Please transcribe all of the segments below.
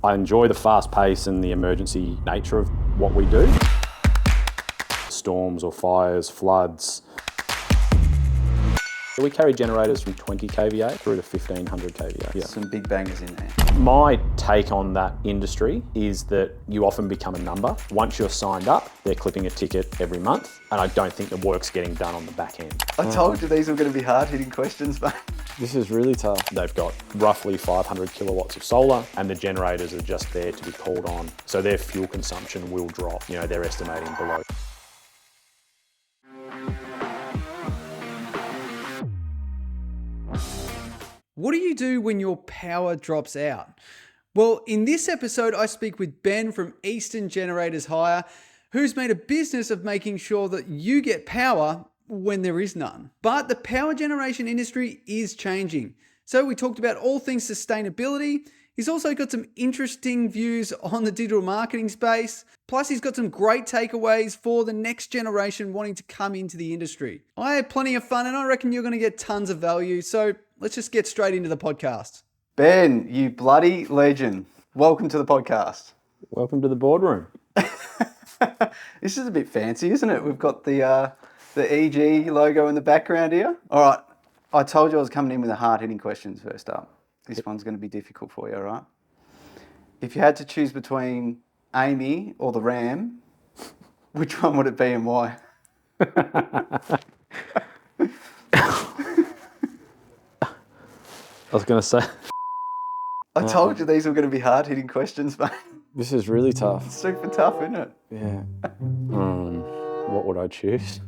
I enjoy the fast pace and the emergency nature of what we do. Storms or fires, floods. We carry generators from 20 kVA through to 1500 kVA. Yeah. Some big bangers in there. My take on that industry is that you often become a number. Once you're signed up, they're clipping a ticket every month, and I don't think the work's getting done on the back end. I told you these were going to be hard-hitting questions, mate. This is really tough. They've got roughly 500 kilowatts of solar, and the generators are just there to be called on. So their fuel consumption will drop. They're estimating below. What do you do when your power drops out? Well, in this episode, I speak with Ben from Eastern Generators Hire, who's made a business of making sure that you get power when there is none. But the power generation industry is changing. So we talked about all things sustainability. He's also got some interesting views on the digital marketing space. Plus, he's got some great takeaways for the next generation wanting to come into the industry. I had plenty of fun, and I reckon you're going to get tons of value. So let's just get straight into the podcast. Ben, you bloody legend. Welcome to the podcast. Welcome to the boardroom. This is a bit fancy, isn't it? We've got the EG logo in the background here. All right. I told you I was coming in with the hard-hitting questions first up. This one's going to be difficult for you, all right? If you had to choose between Amy or the Ram, which one would it be and why? I was going to say... I told you these were going to be hard-hitting questions, mate. This is really tough. Super tough, isn't it? Yeah. What would I choose?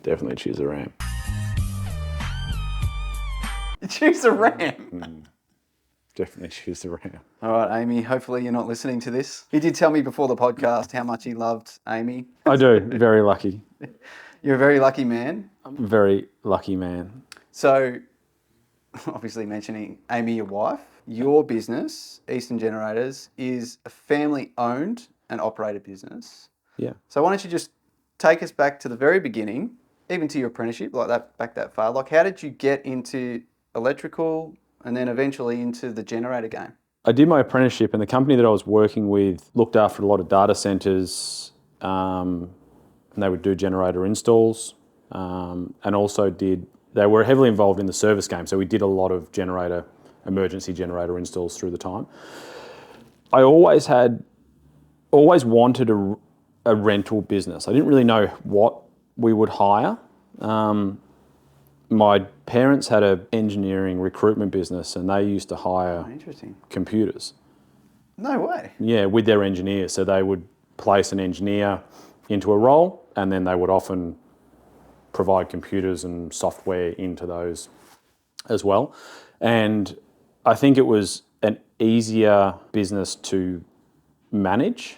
Definitely choose a Ram. You choose a Ram? Definitely choose the Ram. All right, Amy, hopefully you're not listening to this. He did tell me before the podcast how much he loved Amy. I do. Very lucky. You're a very lucky man. I'm a very lucky man. So, obviously mentioning Amy, your wife, your business, Eastern Generators, is a family-owned and operated business. Yeah. So why don't you just take us back to the very beginning, even to your apprenticeship, like that, back that far. Like, how did you get into electrical and then eventually into the generator game? I did my apprenticeship, and the company that I was working with looked after a lot of data centres, and they would do generator installs, and also they were heavily involved in the service game, so we did a lot of emergency generator installs through the time. I always wanted a rental business. I didn't really know what we would hire. My parents had an engineering recruitment business, and they used to hire computers. No way. Yeah, with their engineers. So they would place an engineer into a role, and then they would often provide computers and software into those as well. And I think it was an easier business to manage.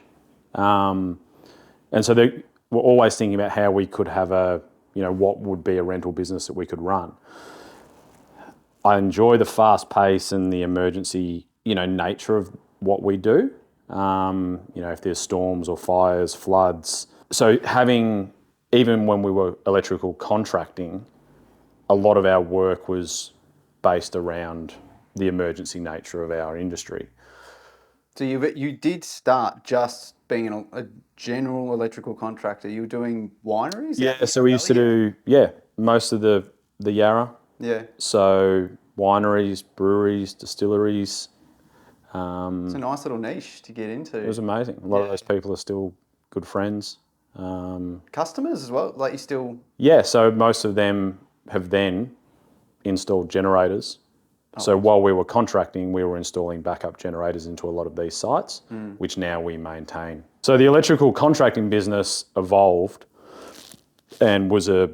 And so they were always thinking about how we could have what would be a rental business that we could run. I enjoy the fast pace and the emergency, nature of what we do. If there's storms or fires, floods. So even when we were electrical contracting, a lot of our work was based around the emergency nature of our industry. So you did start just being a general electrical contractor. You were doing wineries? Yeah, so we used to do, most of the Yarra. Yeah. So wineries, breweries, distilleries. It's a nice little niche to get into. It was amazing. A lot of those people are still good friends. Customers as well? Like you still... Yeah, so most of them have then installed generators. So while we were contracting, we were installing backup generators into a lot of these sites, which now we maintain. So the electrical contracting business evolved and was a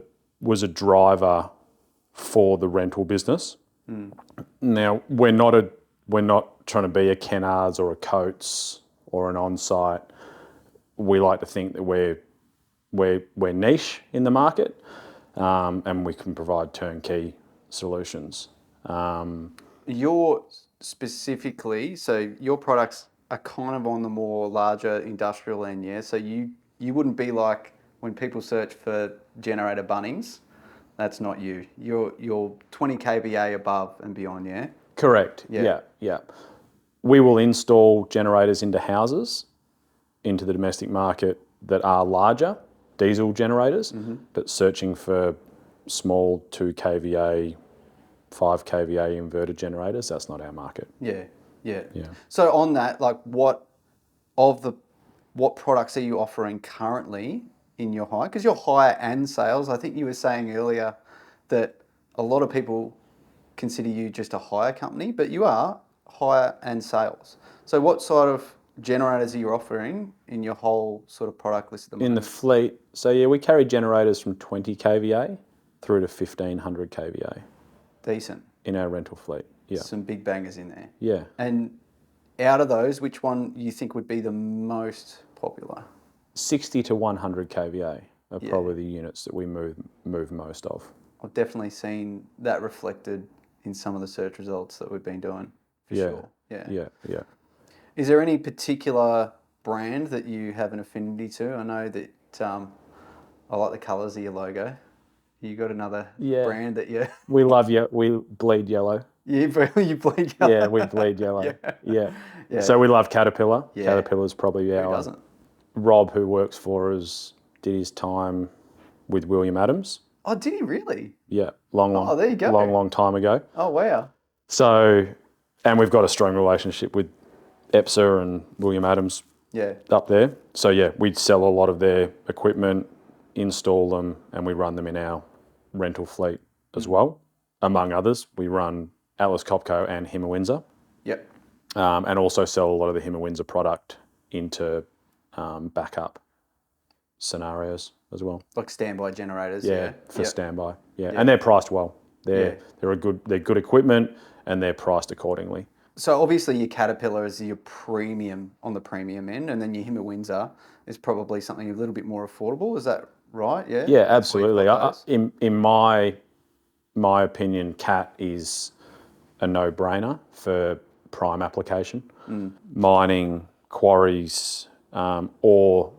driver for the rental business. Now we're not trying to be a Kennards or a Coates or an On-Site. We like to think that we're niche in the market, and we can provide turnkey solutions. Your products are kind of on the more larger industrial end, yeah? So you wouldn't be like when people search for generator Bunnings, that's not you. You're 20 kVA above and beyond, yeah? Correct. Yeah. Yeah. we will install generators into houses, into the domestic market that are larger, diesel generators, but searching for small 2 kVA, 5 kVA inverter generators, that's not our market. Yeah. Yeah. So on that, like what products are you offering currently in your hire? Because you're hire and sales. I think you were saying earlier that a lot of people consider you just a hire company, but you are hire and sales. So what sort of generators are you offering in your whole sort of product list at the moment? In the fleet, so yeah, we carry generators from 20 kVA through to 1500 kVA Decent. in our rental fleet. Yeah. Some big bangers in there. Yeah. And out of those, which one you think would be the most popular? 60 to 100 kVA are probably the units that we move most of. I've definitely seen that reflected in some of the search results that we've been doing, for sure. Yeah. Is there any particular brand that you have an affinity to? I know that I like the colours of your logo. You got another brand that you... We love we bleed yellow. You bleed yellow? Yeah, we bleed yellow. Yeah. So we love Caterpillar. Yeah. Caterpillar's probably Who our... doesn't? Rob, who works for us, did his time with William Adams. Oh, did he really? Yeah, long there you go. long time ago. Oh, wow. So, and we've got a strong relationship with EPSA and William Adams up there. So yeah, we sell a lot of their equipment, install them, and we run them in our rental fleet as well. Among others, we run Atlas Copco and Himmer Windsor. Yep. And also sell a lot of the Himmer Windsor product into backup scenarios as well. Like standby generators. For standby. Yeah, and they're priced well. They're good equipment, and they're priced accordingly. So obviously your Caterpillar is your premium on the premium end, and then your Himmer Windsor is probably something a little bit more affordable. Is that right? Yeah. Yeah, absolutely. In my opinion, Cat is a no-brainer for prime application. Mining, quarries, or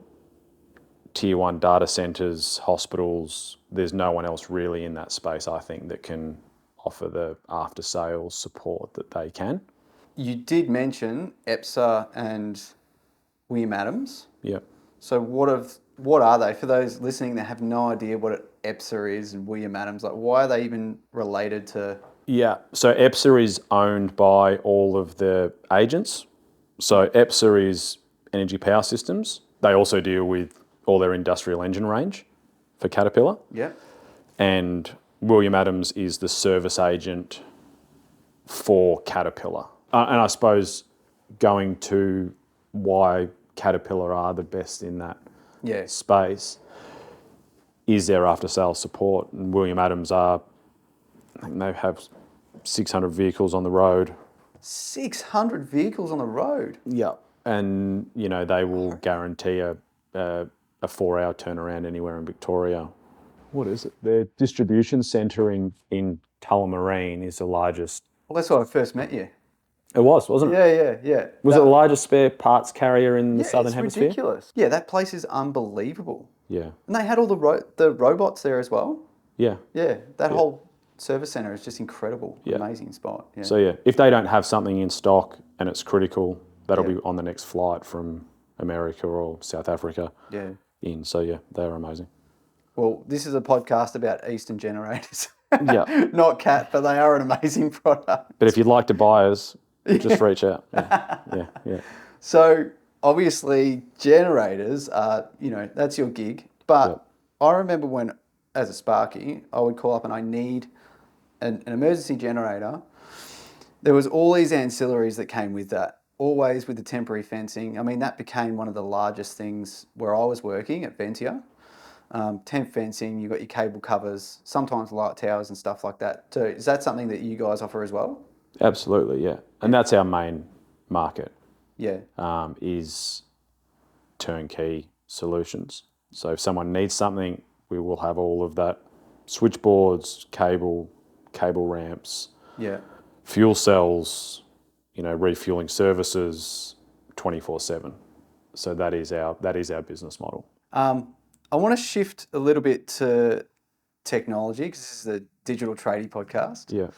tier 1 data centers, hospitals. There's no one else really in that space, I think, that can offer the after-sales support that they can. You did mention EPSA and William Adams. Yep. So what are they? For those listening that have no idea what EPSA is and William Adams, like why are they even related to? Yeah, so EPSA is owned by all of the agents. So EPSA is Energy Power Systems. They also deal with all their industrial engine range for Caterpillar. Yeah. And William Adams is the service agent for Caterpillar. And I suppose going to why Caterpillar are the best in that space is their after-sales support. And William Adams I think they have 600 vehicles on the road. 600 vehicles on the road? Yeah. And, they will guarantee a 4-hour turnaround anywhere in Victoria. What is it? Their distribution centre in Tullamarine is the largest. Well, that's where I first met you. It wasn't it? Yeah. Was it the largest spare parts carrier in the Southern Hemisphere? It's ridiculous. Yeah, that place is unbelievable. Yeah. And they had all the robots there as well. Yeah. Yeah, that whole service centre is just incredible. Yeah. Amazing spot. Yeah. So if they don't have something in stock and it's critical, that'll be on the next flight from America or South Africa in. So they're amazing. Well, this is a podcast about Eastern generators. Yeah. Not Cat, but they are an amazing product. But if you'd like to buy us, just reach out. Yeah. So obviously generators are, that's your gig. But I remember when, as a Sparky, I would call up and I need an emergency generator. There was all these ancillaries that came with that. Always with the temporary fencing. I mean, that became one of the largest things where I was working at Ventia. Temp fencing, you've got your cable covers, sometimes light towers and stuff like that. So is that something that you guys offer as well? Absolutely, yeah. And that's our main market. Yeah. Is turnkey solutions. So if someone needs something, we will have all of that. Switchboards, cable ramps, fuel cells, refueling services 24/7. So that is our business model. I want to shift a little bit to technology because this is the Digital Tradie podcast. Yeah.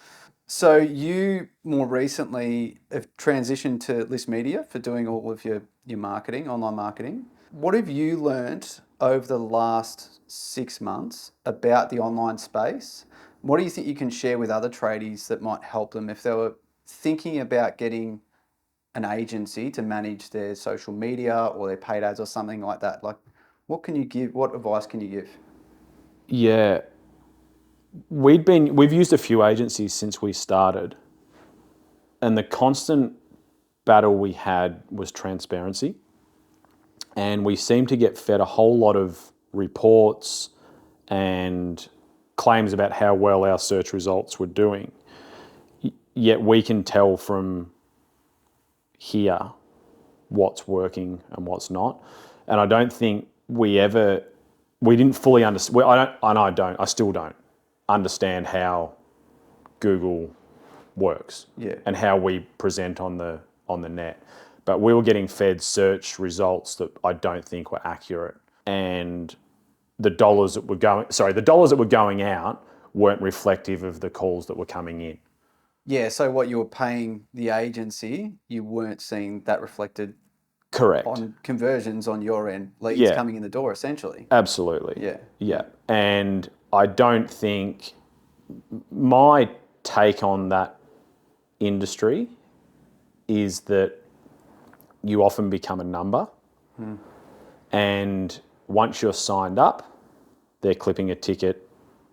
So you more recently have transitioned to List Media for doing all of your marketing, online marketing. What have you learnt over the last 6 months about the online space? What do you think you can share with other tradies that might help them if they were thinking about getting an agency to manage their social media or their paid ads or something like that? Like, what can you give? What advice can you give? Yeah, we've used a few agencies since we started, and the constant battle we had was transparency. And we seem to get fed a whole lot of reports and claims about how well our search results were doing. Yet we can tell from here what's working and what's not. And I don't think we didn't fully understand, I still don't understand how Google works and how we present on the net. But we were getting fed search results that I don't think were accurate. And the dollars that were going out weren't reflective of the calls that were coming in. Yeah, so what you were paying the agency, you weren't seeing that reflected Correct. on conversions on your end, leads Yeah. coming in the door, essentially. Absolutely. Yeah. Yeah. And I don't think my take on that industry is that you often become a number. And once you're signed up, they're clipping a ticket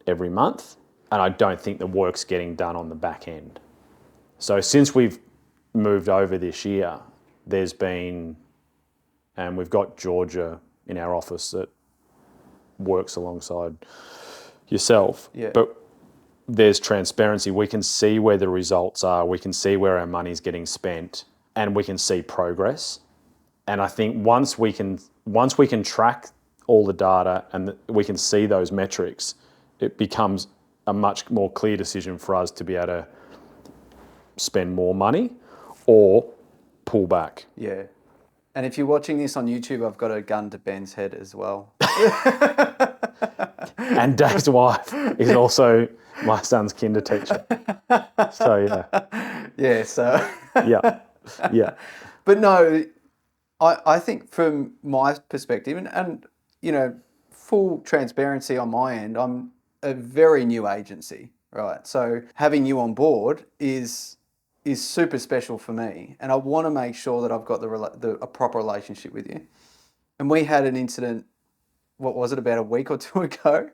every month. And I don't think the work's getting done on the back end. So since we've moved over this year, there's been, and we've got Georgia in our office that works alongside yourself. Yeah. But there's transparency. We can see where the results are. We can see where our money's getting spent, and we can see progress. And I think once we can track all the data and we can see those metrics, it becomes a much more clear decision for us to be able to spend more money or pull back. Yeah. And if you're watching this on YouTube, I've got a gun to Ben's head as well. And Dave's wife is also my son's kinder teacher. So yeah. Yeah, so... Yeah. Yeah. But no, I think from my perspective, and you know, full transparency on my end, I'm a very new agency, right? So having you on board is super special for me, and I want to make sure that I've got a proper relationship with you. And we had an incident, what was it, about a week or two ago,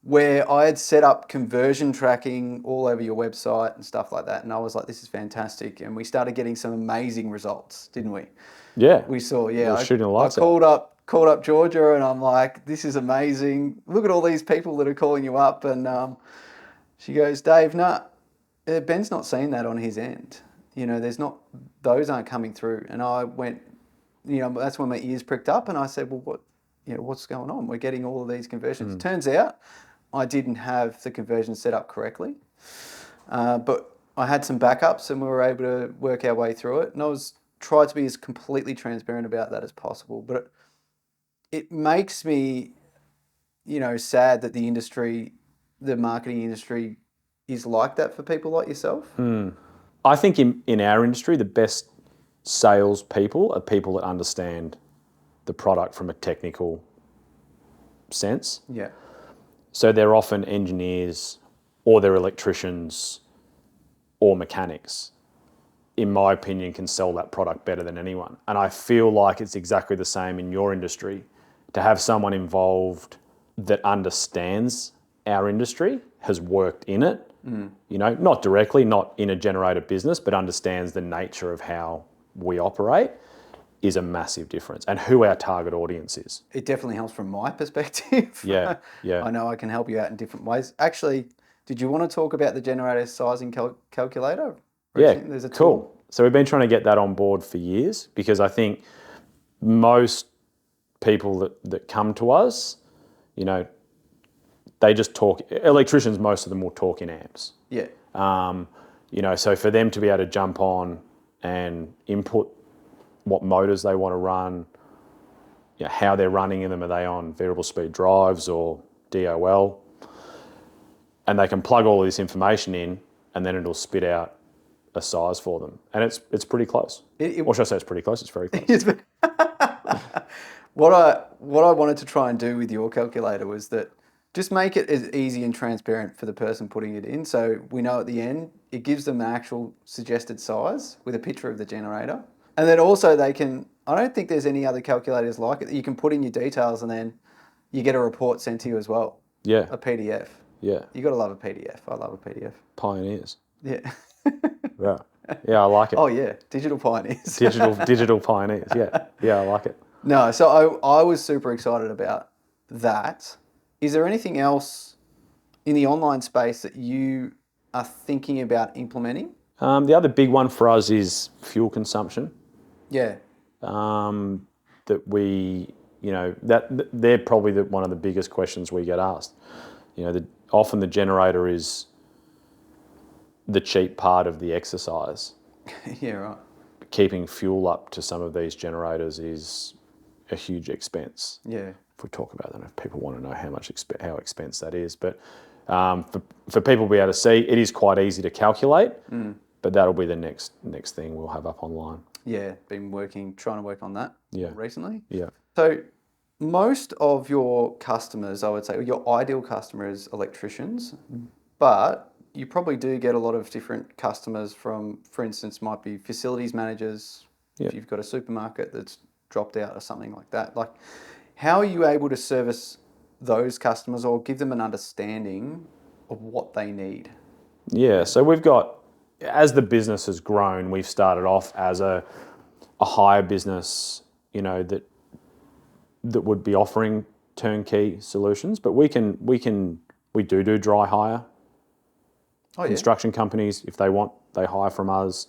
where I had set up conversion tracking all over your website and stuff like that, and I was like, this is fantastic, and we started getting some amazing results, didn't we? Yeah. We saw, yeah. We're shooting the lights I called up Georgia, and I'm like, this is amazing. Look at all these people that are calling you up. And she goes, Dave, Ben's not seeing that on his end. You know, those aren't coming through. And I went, you know, that's when my ears pricked up, and I said, well, what's going on? We're getting all of these conversions. Turns out I didn't have the conversion set up correctly. But I had some backups, and we were able to work our way through it. And I tried to be as completely transparent about that as possible. But it makes me, you know, sad that the marketing industry is like that for people like yourself. I think in our industry, the best salespeople are people that understand the product from a technical sense. Yeah. So they're often engineers or they're electricians or mechanics, in my opinion, can sell that product better than anyone. And I feel like it's exactly the same in your industry. To have someone involved that understands our industry, has worked in it, you know, not directly, not in a generator business, but understands the nature of how we operate, is a massive difference, and who our target audience is. It definitely helps from my perspective. Yeah. I know I can help you out in different ways. Actually, did you want to talk about the generator sizing calculator? Yeah, There's a tool. cool. So we've been trying to get that on board for years, because I think most people that come to us, you know, they just talk, electricians, most of them will talk in amps. Yeah. You know, so for them to be able to jump on and input what motors they want to run, you know, how they're running them, are they on variable speed drives or DOL? And they can plug all of this information in and then it'll spit out a size for them, and it's pretty close. Or should I say it's pretty close? It's very close. What I wanted to try and do with your calculator was that just make it as easy and transparent for the person putting it in, so we know at the end it gives them the actual suggested size with a picture of the generator, and then also they can. I don't think there's any other calculators like it that you can put in your details and then you get a report sent to you as well. Yeah. A PDF. Yeah. You got to love a PDF. I love a PDF. Pioneers. Yeah. Yeah. Yeah, I like it. Oh yeah, digital pioneers. Digital pioneers. Yeah. Yeah, I like it. No, so I was super excited about that. Is there anything else in the online space that you are thinking about implementing? The other big one for us is fuel consumption. Yeah. That we, that they're probably one of the biggest questions we get asked. Often the generator is the cheap part of the exercise. Yeah, right. Keeping fuel up to some of these generators is a huge expense. Yeah. If we talk about that, if people want to know how expense that is, but for people to be able to see, it is quite easy to calculate. But that'll be the next thing we'll have up online. Yeah, been trying to work on that recently. Yeah. So most of your customers, I would say, your ideal customer is electricians, but you probably do get a lot of different customers from, for instance, might be facilities managers. Yeah. If you've got a supermarket that's dropped out or something like that. Like, how are you able to service those customers or give them an understanding of what they need? Yeah, so we've got, as the business has grown, we've started off as a hire business, that would be offering turnkey solutions, but we do dry hire. Oh, yeah. Construction companies, if they want, they hire from us.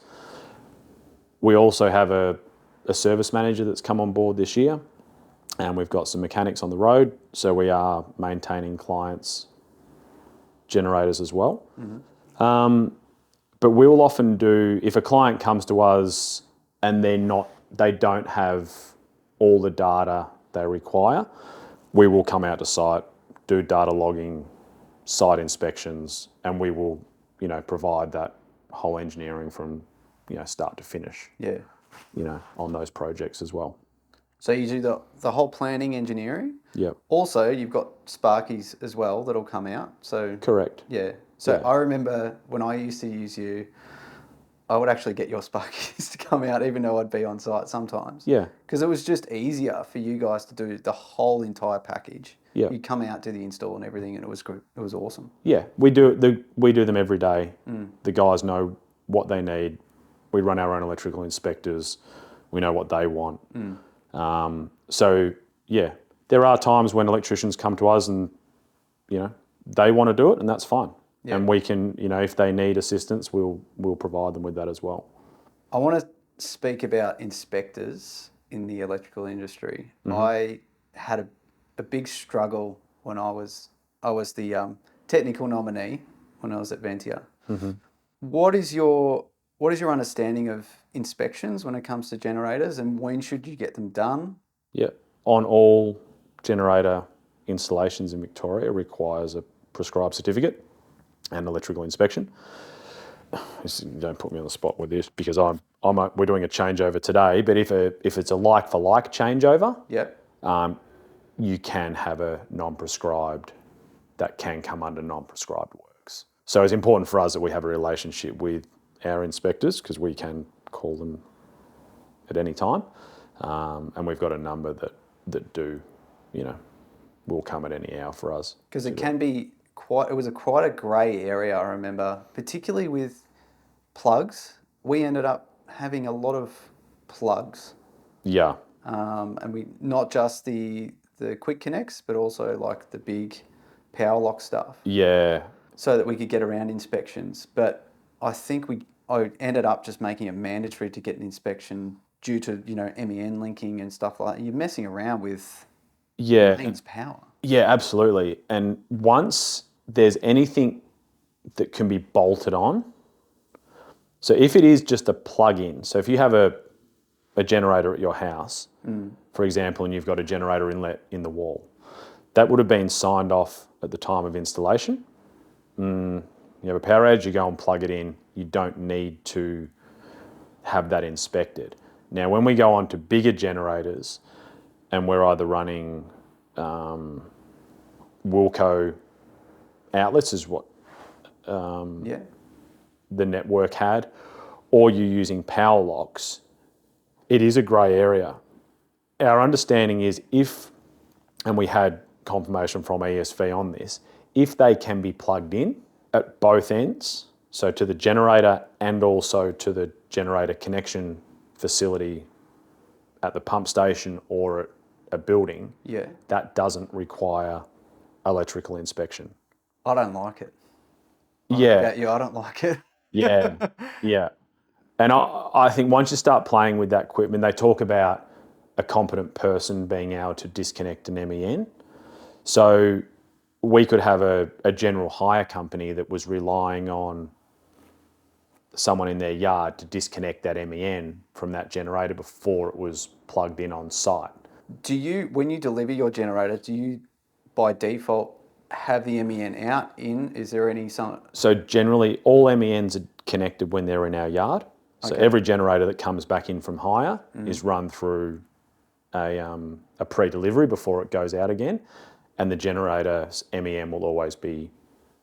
We also have a service manager that's come on board this year, and we've got some mechanics on the road, so we are maintaining clients' generators as well. But we'll often do, if a client comes to us and they don't have all the data they require, we will come out to site, do data logging, site inspections, and we will, provide that whole engineering from, start to finish. Yeah. On those projects as well. So you do the whole planning engineering. Yeah. Also, you've got Sparkies as well that'll come out. So Correct. yeah. So Yeah. I remember when I used to use you, I would actually get your Sparkies to come out even though I'd be on site sometimes. Yeah. Because it was just easier for you guys to do the whole entire package. Yeah. You come out, do the install and everything, and it was good. It was awesome. Yeah, we do them every day. The guys know what they need. We run our own electrical inspectors. We know what they want. So yeah, there are times when electricians come to us and they want to do it, and that's fine. Yeah. And we can, if they need assistance, we'll provide them with that as well. I want to speak about inspectors in the electrical industry. I had a big struggle when I was the technical nominee when I was at Ventia. What is your understanding of inspections when it comes to generators, and when should you get them done? Yeah, on all generator installations in Victoria requires a prescribed certificate and electrical inspection. Don't put me on the spot with this because we're doing a changeover today. But if it's a like for like changeover, you can have a non-prescribed that can come under non-prescribed works. So it's important for us that we have a relationship with our inspectors because we can call them at any time, and we've got a number that do, will come at any hour for us. Because it can be quite a grey area, I remember, particularly with plugs. We ended up having a lot of plugs. Yeah. And we not just the quick connects, but also like the big power lock stuff. Yeah. So that we could get around inspections. But I think I ended up just making it mandatory to get an inspection due to, MEN linking and stuff like that. You're messing around with mains power. Yeah, absolutely. And once there's anything that can be bolted on, so if it is just a plug-in, so if you have a generator at your house, for example, and you've got a generator inlet in the wall, that would have been signed off at the time of installation. You have a power outage, you go and plug it in. You don't need to have that inspected. Now, when we go on to bigger generators, and we're either running Wilco outlets, is what Yeah. the network had, or you're using power locks, it is a grey area. Our understanding is and we had confirmation from ESV on this, if they can be plugged in at both ends, so to the generator and also to the generator connection facility at the pump station or at a building, Yeah. that doesn't require electrical inspection. I don't like it. Yeah, I don't like it. yeah, yeah. And I think once you start playing with that equipment, they talk about a competent person being able to disconnect an MEN. So we could have a general hire company that was relying on someone in their yard to disconnect that MEN from that generator before it was plugged in on site. When you deliver your generator, do you by default have the MEN out, in? Is there any So generally all MENs are connected when they're in our yard. So every generator that comes back in from hire is run through a pre-delivery before it goes out again, and the generator's MEN will always be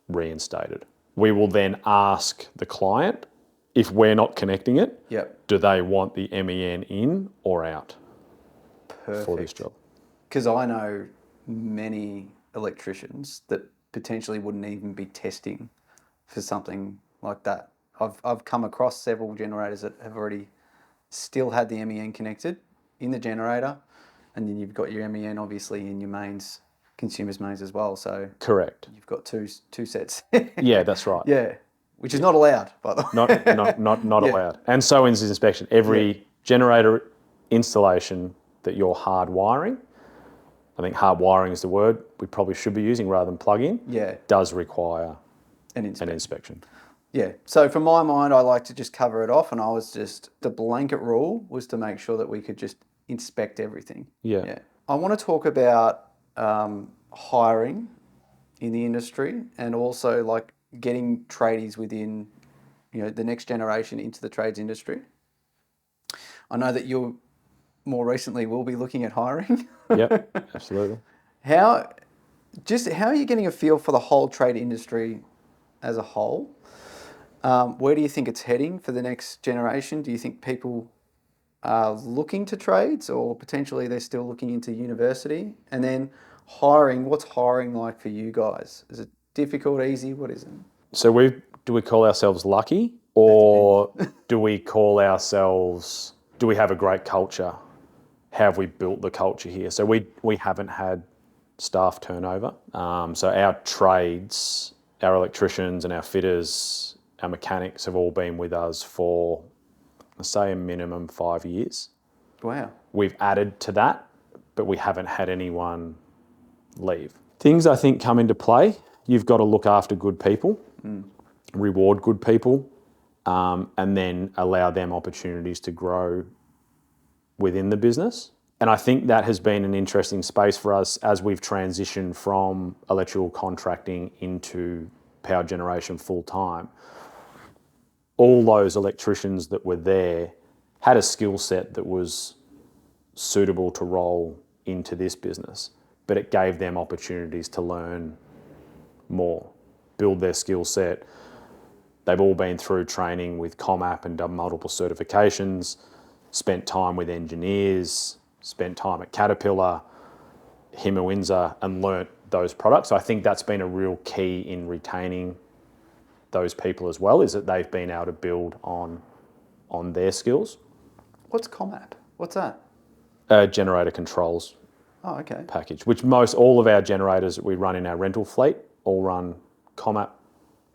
reinstated. We will then ask the client, if we're not connecting it, Yep. do they want the MEN in or out for this Perfect. job? Because I know many electricians that potentially wouldn't even be testing for something like that. I've come across several generators that have already still had the MEN connected in the generator, and then you've got your MEN obviously in your mains, consumers mains as well. So Correct. you've got two sets. Yeah, that's right. Yeah, which is not allowed, by the way. Not Yeah. allowed. And so is inspection. Every generator installation that you're hardwiring, I think hardwiring is the word we probably should be using rather than plug-in, Yeah, does require an an inspection. Yeah. So from my mind, I like to just cover it off, and the blanket rule was to make sure that we could just inspect everything. Yeah. Yeah. I want to talk about hiring in the industry, and also like getting tradies within, the next generation into the trades industry. I know that you more recently will be looking at hiring. Yep, absolutely. How are you getting a feel for the whole trade industry as a whole? Where do you think it's heading for the next generation? Do you think people are looking to trades, or potentially they're still looking into university? And then hiring, what's hiring like for you guys? Is it difficult, easy? What is it? So do we call ourselves lucky, or do we have a great culture? Have we built the culture here? So we haven't had staff turnover. So our trades, our electricians and our fitters, our mechanics have all been with us for, let's say, a minimum 5 years. Wow. We've added to that, but we haven't had anyone leave. Things I think come into play. You've got to look after good people, reward good people, and then allow them opportunities to grow within the business. And I think that has been an interesting space for us as we've transitioned from electrical contracting into power generation full time. All those electricians that were there had a skill set that was suitable to roll into this business, but it gave them opportunities to learn more, build their skill set. They've all been through training with ComApp and done multiple certifications, spent time with engineers, spent time at Caterpillar, Hima Windsor, and learnt those products. So I think that's been a real key in retaining those people as well, is that they've been able to build on their skills. What's ComApp? What's that? Generator controls Oh, okay. package, which all of our generators that we run in our rental fleet all run ComApp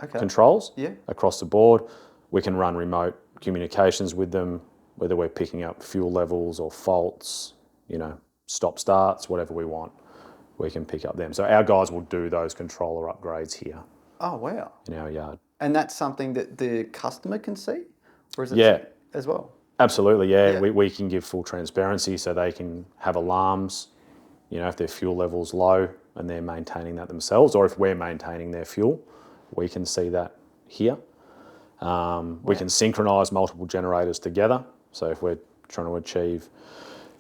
Okay. controls Yeah. across the board. We can run remote communications with them, whether we're picking up fuel levels or faults, stop starts, whatever we want, we can pick up them. So our guys will do those controller upgrades here Oh, wow. in our yard. And that's something that the customer can see? Or is it Yeah. as well? Absolutely, yeah. Yeah. We can give full transparency so they can have alarms, if their fuel level's low and they're maintaining that themselves, or if we're maintaining their fuel, we can see that here. We can synchronise multiple generators together. So if we're trying to achieve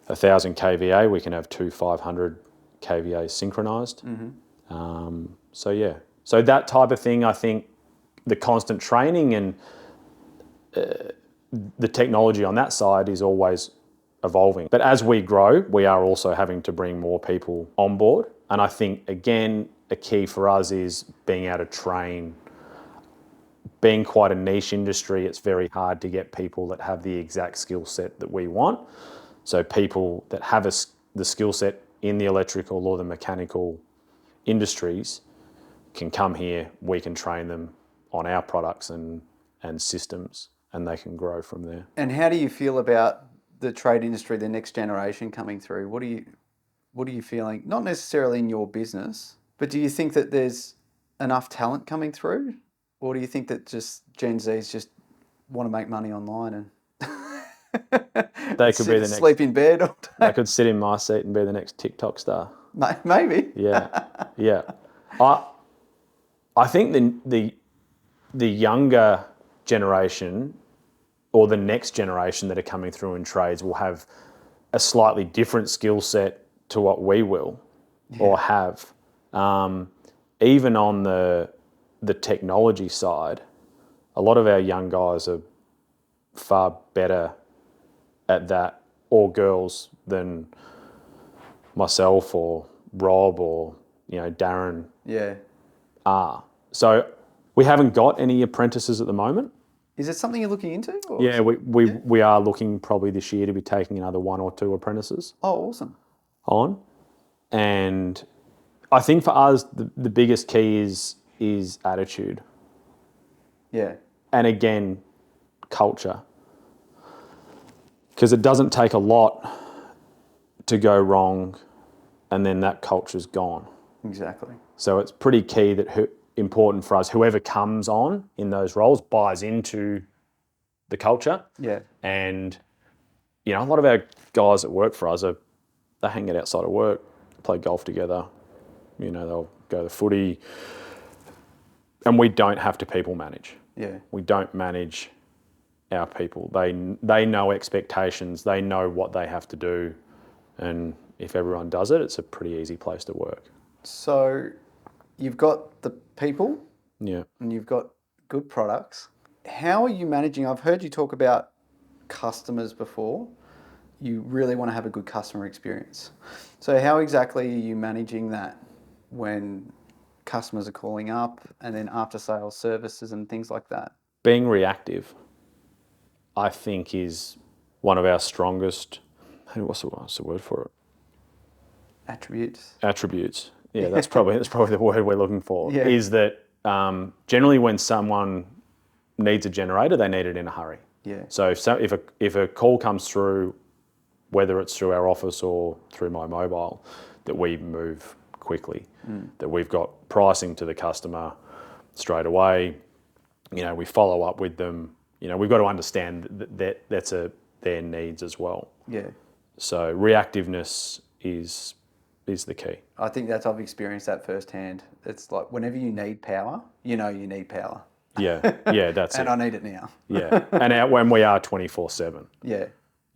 1,000 kVA, we can have two 500 kVA synchronised. So that type of thing, I think the constant training and the technology on that side is always evolving. But as we grow, we are also having to bring more people on board. And I think, again, a key for us is being able to train. Being quite a niche industry, it's very hard to get people that have the exact skill set that we want. So people that have the skill set in the electrical or the mechanical industries can come here, we can train them on our products and systems, and they can grow from there. And how do you feel about the trade industry, the next generation coming through? What are you feeling? Not necessarily in your business, but do you think that there's enough talent coming through? Or do you think that just Gen Zs just want to make money online and They could be the next, sleep in bed all day? they could sit in my seat and be the next TikTok star. Maybe. Yeah. I think the younger generation or the next generation that are coming through in trades will have a slightly different skill set to what we will or have. Even on the technology side, a lot of our young guys are far better at that, or girls, than myself or Rob or Darren are. So we haven't got any apprentices at the moment. Is it something you're looking into? Or Yeah, we are looking probably this year to be taking another 1 or 2 apprentices Oh, awesome. on. And I think for us, the biggest key is attitude. Yeah. And again, culture. Because it doesn't take a lot to go wrong and then that culture's gone. Exactly. So it's pretty key that important for us, whoever comes on in those roles buys into the culture. Yeah. And, a lot of our guys that work for us, they hang out outside of work, play golf together, they'll go to the footy. And we don't have to people manage. Yeah. We don't manage our people. They know expectations, they know what they have to do. And if everyone does it, it's a pretty easy place to work. So you've got the people Yeah. and you've got good products. How are you managing? I've heard you talk about customers before. You really want to have a good customer experience. So how exactly are you managing that when customers are calling up and then after sales services and things like that? Being reactive, I think, is one of our strongest, what's the word for it? Attributes. Yeah, that's probably the word we're looking for. Yeah. Is that generally when someone needs a generator, they need it in a hurry. Yeah. So if a call comes through, whether it's through our office or through my mobile, that we move quickly, that we've got pricing to the customer straight away. We follow up with them. We've got to understand that that's their needs as well. Yeah. So reactiveness is the key. I think I've experienced that firsthand. It's like whenever you need power, you need power. Yeah, that's And it. I need it now. Yeah, and when we are 24/7. Yeah.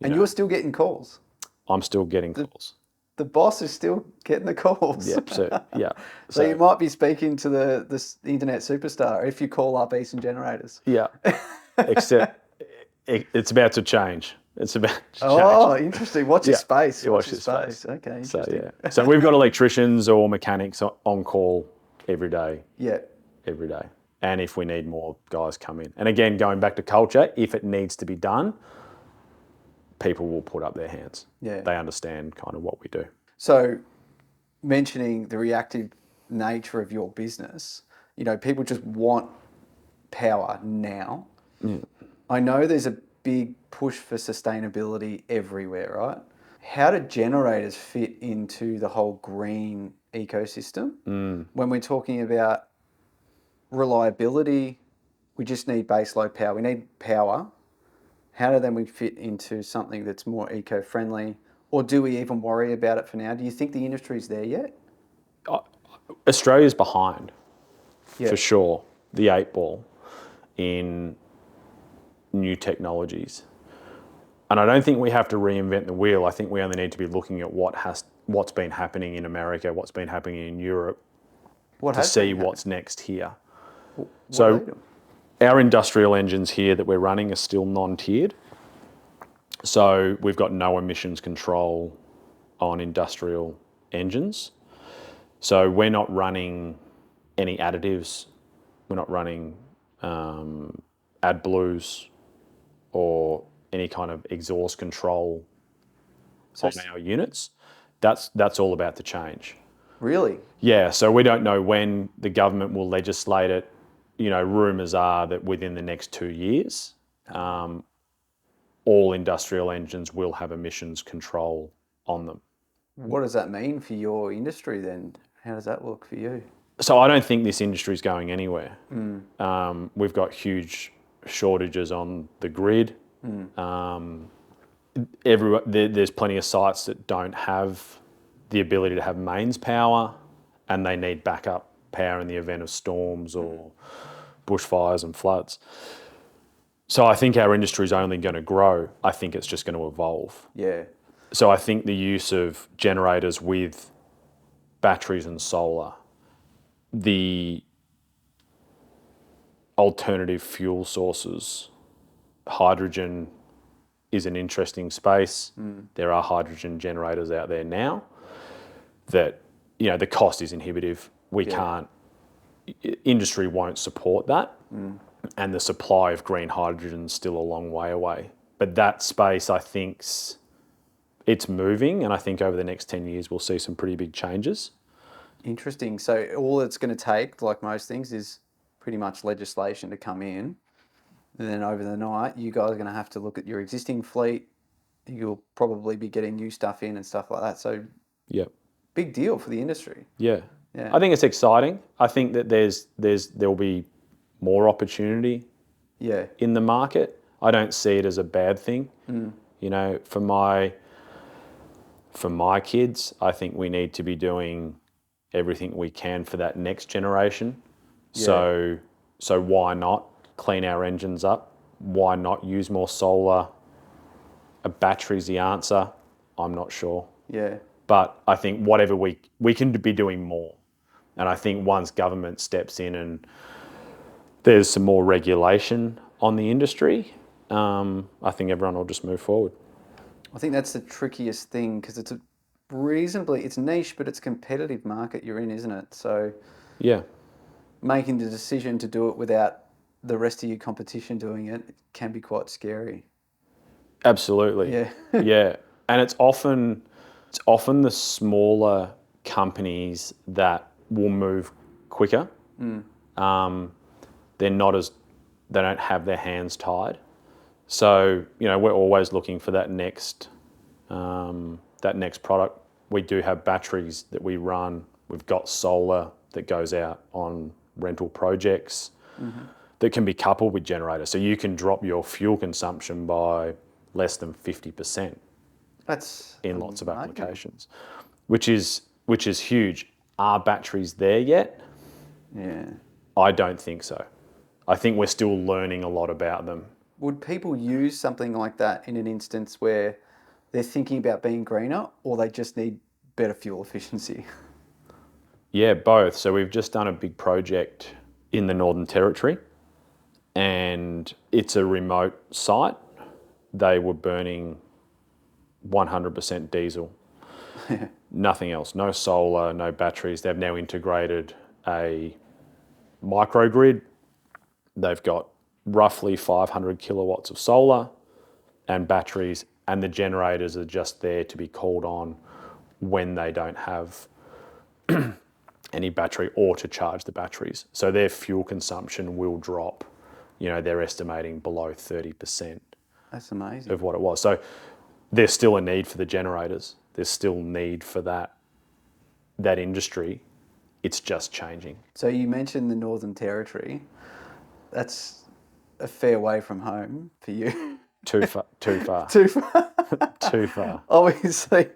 And you're still getting calls. I'm still getting calls. The boss is still getting the calls. Yeah, yeah. So you might be speaking to the internet superstar if you call up Eastern Generators. Yeah, except it's about to change. It's about to change. Oh, interesting. Watch your space. Watch your space. Okay, So interesting. so we've got electricians or mechanics on call every day. Yeah. Every day. And if we need more guys come in. And again, going back to culture, if it needs to be done, people will put up their hands. Yeah. They understand kind of what we do. So mentioning the reactive nature of your business, people just want power now. I know there's a big push for sustainability everywhere, right? How do generators fit into the whole green ecosystem? When we're talking about reliability, we just need base load power. We need power. How do then we fit into something that's more eco-friendly? Or do we even worry about it for now? Do you think the industry's there yet? Australia's behind, for sure, the 8 ball. in new technologies. And I don't think we have to reinvent the wheel. I think we only need to be looking at what's been happening in America, what's been happening in Europe, to see what's next here. So our industrial engines here that we're running are still non-tiered. So we've got no emissions control on industrial engines. So we're not running any additives. We're not running AdBlues or any kind of exhaust control on our units. That's all about to change. Really? Yeah, so we don't know when the government will legislate it. Rumours are that within the next 2 years, all industrial engines will have emissions control on them. What does that mean for your industry then? How does that look for you? So I don't think this industry is going anywhere. We've got huge shortages on the grid. There's plenty of sites that don't have the ability to have mains power, and they need backup power in the event of storms or bushfires and floods. So I think our industry is only going to grow. I think it's just going to evolve. Yeah. So I think the use of generators with batteries and solar, the alternative fuel sources, hydrogen is an interesting space. There are hydrogen generators out there now that, the cost is inhibitive. We can't, industry won't support that. And the supply of green hydrogen is still a long way away. But that space, I think, it's moving, and I think over the next 10 years we'll see some pretty big changes. Interesting. So all it's going to take, like most things, is pretty much legislation to come in. And then over the night, you guys are going to have to look at your existing fleet. You'll probably be getting new stuff in and stuff like that. So big deal for the industry. Yeah. I think it's exciting. I think that there'll be more opportunity in the market. I don't see it as a bad thing. For my kids, I think we need to be doing everything we can for that next generation. So why not clean our engines up? Why not use more solar? A battery's the answer. I'm not sure. Yeah. But I think whatever we can be doing more. And I think once government steps in and there's some more regulation on the industry, I think everyone will just move forward. I think that's the trickiest thing because it's it's niche, but it's a competitive market you're in, isn't it? So making the decision to do it without the rest of your competition doing it can be quite scary. Absolutely. Yeah. And it's often the smaller companies that will move quicker. They don't have their hands tied. So, we're always looking for that next product. We do have batteries that we run. We've got solar that goes out on rental projects that can be coupled with generators. So you can drop your fuel consumption by less than 50%. That's in lots of applications, which is huge. Are batteries there yet? Yeah. I don't think so. I think we're still learning a lot about them. Would people use something like that in an instance where they're thinking about being greener or they just need better fuel efficiency? Yeah, both. So we've just done a big project in the Northern Territory, and it's a remote site. They were burning 100% diesel, nothing else, no solar, no batteries. They've now integrated a microgrid. They've got roughly 500 kilowatts of solar and batteries, and the generators are just there to be called on when they don't have any battery or to charge the batteries. So their fuel consumption will drop. They're estimating below 30%. That's amazing. Of what it was. So there's still a need for the generators. There's still need for that industry. It's just changing. So you mentioned the Northern Territory. That's a fair way from home for you. Too far. Too far. Too far. Too far. Obviously,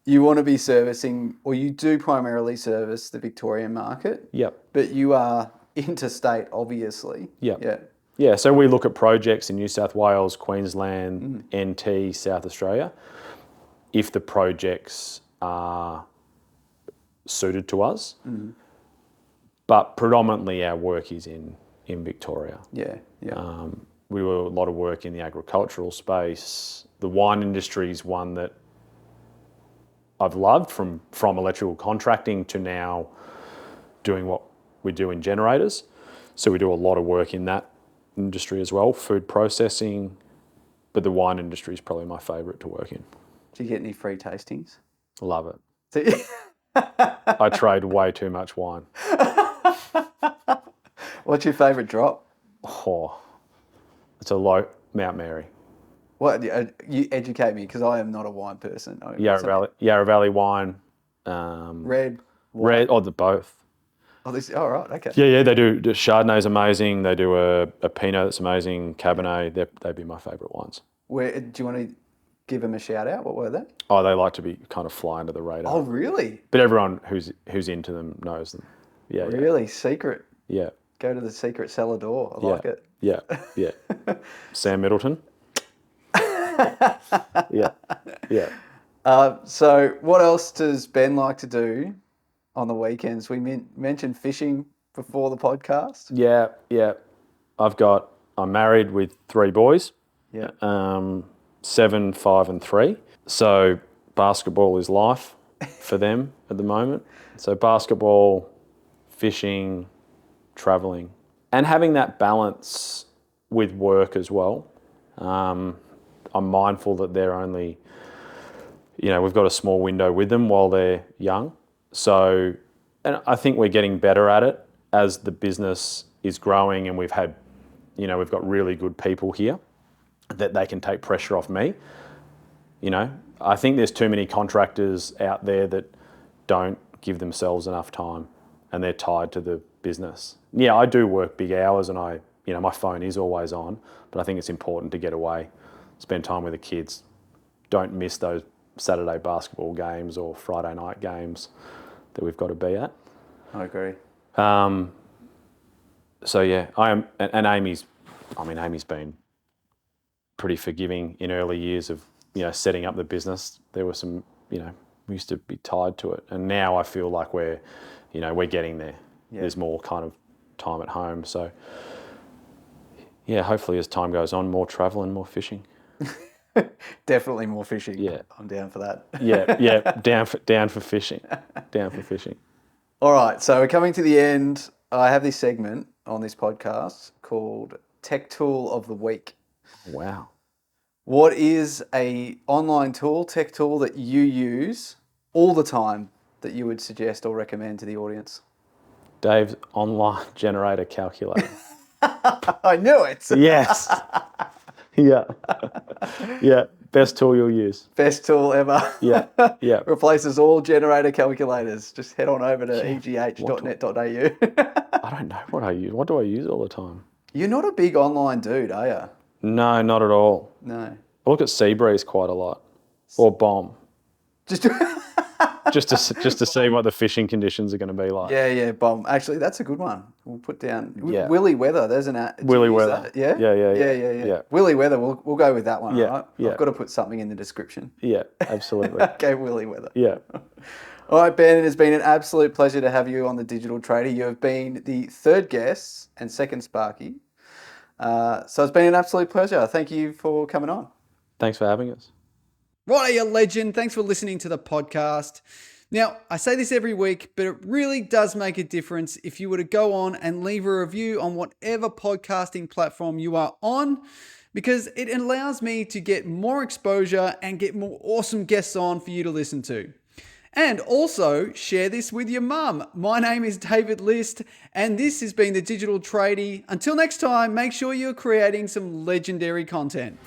you want to be servicing, or you do primarily service the Victorian market. Yep. But you are interstate, obviously. Yep. Yeah. Yeah, so we look at projects in New South Wales, Queensland, NT, South Australia. If the projects are suited to us, but predominantly our work is in Victoria. Yeah, We do a lot of work in the agricultural space. The wine industry is one that I've loved from electrical contracting to now doing what we do in generators. So we do a lot of work in that industry as well, food processing, but the wine industry is probably my favourite to work in. Do you get any free tastings? Love it. So- I trade way too much wine. What's your favourite drop? Oh, it's a low Mount Mary. What you educate me, because I am not a wine person. Yarra Valley wine. Red. Red, or the both. Oh, this. All right. Okay. Yeah, they do. The Chardonnay's amazing. They do a Pinot that's amazing. Cabernet, they'd be my favourite wines. Where do you want to give them a shout out? What were they? Oh, they like to be kind of fly under the radar. Oh, really? But everyone who's into them knows them. Yeah. Really? Secret. Yeah. Go to the secret cellar door. I like it. Yeah. Sam Middleton. Yeah. So what else does Ben like to do on the weekends? We mentioned fishing before the podcast. Yeah. I'm married with 3 boys. Yeah. 7, 5 and 3. So basketball is life for them at the moment. So basketball, fishing, travelling, and having that balance with work as well. I'm mindful that they're only, we've got a small window with them while they're young. So, and I think we're getting better at it as the business is growing, and we've got really good people here that they can take pressure off me. I think there's too many contractors out there that don't give themselves enough time, and they're tied to the business. Yeah, I do work big hours, and my phone is always on, but I think it's important to get away, spend time with the kids. Don't miss those Saturday basketball games or Friday night games that we've got to be at. I agree. So yeah, I am, and Amy's been pretty forgiving in early years of, setting up the business. There were some, we used to be tied to it, and now I feel like we're getting there. Yeah. There's more kind of time at home. So yeah, hopefully as time goes on, more travel and more fishing. Definitely more fishing. Yeah. I'm down for that. Yeah. Down for fishing. Down for fishing. All right. So we're coming to the end. I have this segment on this podcast called Tech Tool of the Week. Wow. What is a online tool, tech tool that you use all the time that you would suggest or recommend to the audience? Dave's online generator calculator. I knew it. Yes. Yeah. Yeah. Best tool you'll use. Best tool ever. Yeah. Replaces all generator calculators. Just head on over to egh.net.au. I don't know what I use. What do I use all the time? You're not a big online dude, are you? No, not at all. No. I look at Seabreeze quite a lot, or Bomb, Just just to see what the fishing conditions are going to be like. Yeah, Bomb. Actually, that's a good one. We'll put down Yeah. Willy Weather. There's an app. Willy Weather. Yeah? Yeah. Willy Weather. We'll go with that one. Yeah, Right? yeah. I've got to put something in the description. Yeah, absolutely. Okay, Willy Weather. Yeah. All right, Ben, it has been an absolute pleasure to have you on the Digital Tradie. You have been the 3rd guest and 2nd Sparky. So it's been an absolute pleasure. Thank you for coming on. Thanks for having us. Right, you legend. Thanks for listening to the podcast. Now, I say this every week, but it really does make a difference if you were to go on and leave a review on whatever podcasting platform you are on, because it allows me to get more exposure and get more awesome guests on for you to listen to. And also share this with your mum. My name is David List, and this has been the Digital Tradie. Until next time, make sure you're creating some legendary content.